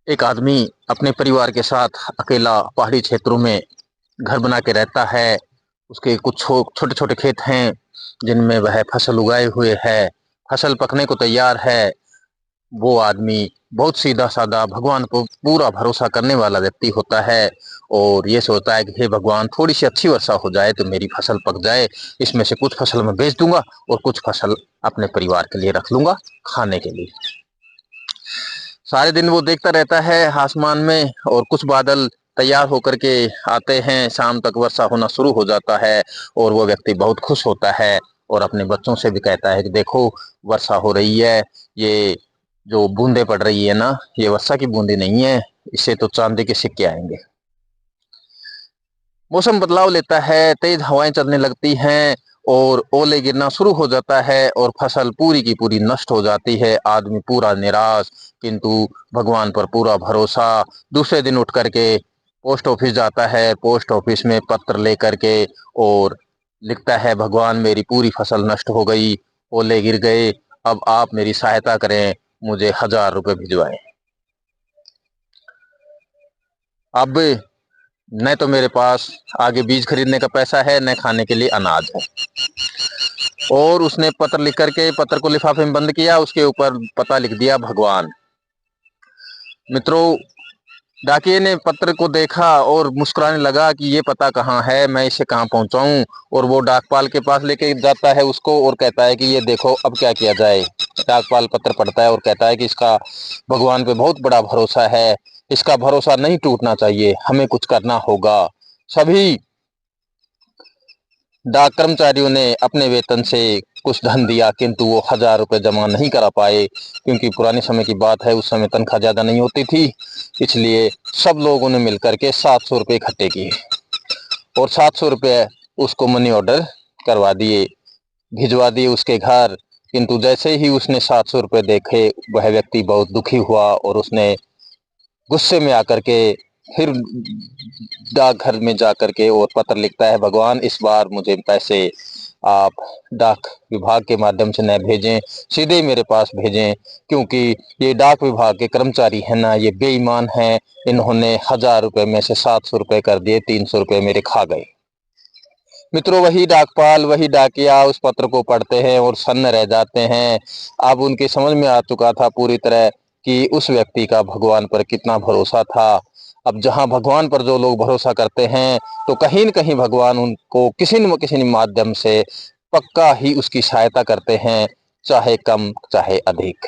एक आदमी अपने परिवार के साथ अकेला पहाड़ी क्षेत्रों में घर बना के रहता है। उसके कुछ छोटे छोटे खेत हैं जिनमें वह फसल उगाए हुए है। फसल पकने को तैयार है। वो आदमी बहुत सीधा साधा, भगवान को पूरा भरोसा करने वाला व्यक्ति होता है और ये सोचता है कि हे भगवान, थोड़ी सी अच्छी वर्षा हो जाए तो मेरी फसल पक जाए। इसमें से कुछ फसल मैं बेच दूंगा और कुछ फसल अपने परिवार के लिए रख लूंगा, खाने के लिए। सारे दिन वो देखता रहता है आसमान में और कुछ बादल तैयार होकर के आते हैं। शाम तक वर्षा होना शुरू हो जाता है और वो व्यक्ति बहुत खुश होता है और अपने बच्चों से भी कहता है कि देखो, वर्षा हो रही है। ये जो बूंदे पड़ रही है ना, ये वर्षा की बूंदे नहीं है, इससे तो चांदी के सिक्के आएंगे। मौसम बदलाव लेता है, तेज हवाएं चलने लगती हैं और ओले गिरना शुरू हो जाता है और फसल पूरी की पूरी नष्ट हो जाती है। आदमी पूरा निराश, किंतु भगवान पर पूरा भरोसा। दूसरे दिन उठ करके पोस्ट ऑफिस जाता है। पोस्ट ऑफिस में पत्र लेकर के और लिखता है, भगवान मेरी पूरी फसल नष्ट हो गई, ओले गिर गए, अब आप मेरी सहायता करें, मुझे 1000 रुपये भिजवाएं। अब न तो मेरे पास आगे बीज खरीदने का पैसा है, न खाने के लिए अनाज है। और उसने पत्र लिख करके पत्र को लिफाफे में बंद किया, उसके ऊपर पता लिख दिया, भगवान। मित्रों, डाकिये ने पत्र को देखा और मुस्कुराने लगा कि ये पता कहाँ है, मैं इसे कहाँ पहुंचाऊं। और वो डाकपाल के पास लेके जाता है उसको और कहता है कि ये देखो, अब क्या किया जाए। डाकपाल पत्र पढ़ता है और कहता है कि इसका भगवान पे बहुत बड़ा भरोसा है, इसका भरोसा नहीं टूटना चाहिए, हमें कुछ करना होगा। सभी डाक कर्मचारियों ने अपने वेतन से कुछ धन दिया, किंतु वो 1000 रुपये जमा नहीं करा पाए, क्योंकि पुराने समय की बात है, उस समय तनख्वाह ज्यादा नहीं होती थी। इसलिए सब लोगों ने मिलकर के 700 रुपये इकट्ठे किए और 700 रुपये उसको मनी ऑर्डर करवा दिए, भिजवा दिए उसके घर। किंतु जैसे ही उसने 700 रुपये देखे, वह व्यक्ति बहुत दुखी हुआ और उसने गुस्से में आकर के फिर डाकघर में जाकर के और पत्र लिखता है, भगवान इस बार मुझे पैसे आप डाक विभाग के माध्यम से न भेजें, सीधे मेरे पास भेजें, क्योंकि ये डाक विभाग के कर्मचारी हैं ना, ये बेईमान हैं। इन्होंने 1000 रुपये में से 700 रुपये कर दिए, 300 रुपये मेरे खा गए। मित्रों, वही डाकपाल, वही डाकिया उस पत्र को पढ़ते हैं और सन्न रह जाते हैं। अब उनके समझ में आ चुका था पूरी तरह कि उस व्यक्ति का भगवान पर कितना भरोसा था। अब जहां भगवान पर जो लोग भरोसा करते हैं, तो कहीं न कहीं भगवान उनको किसी न किसी माध्यम से पक्का ही उसकी सहायता करते हैं, चाहे कम चाहे अधिक।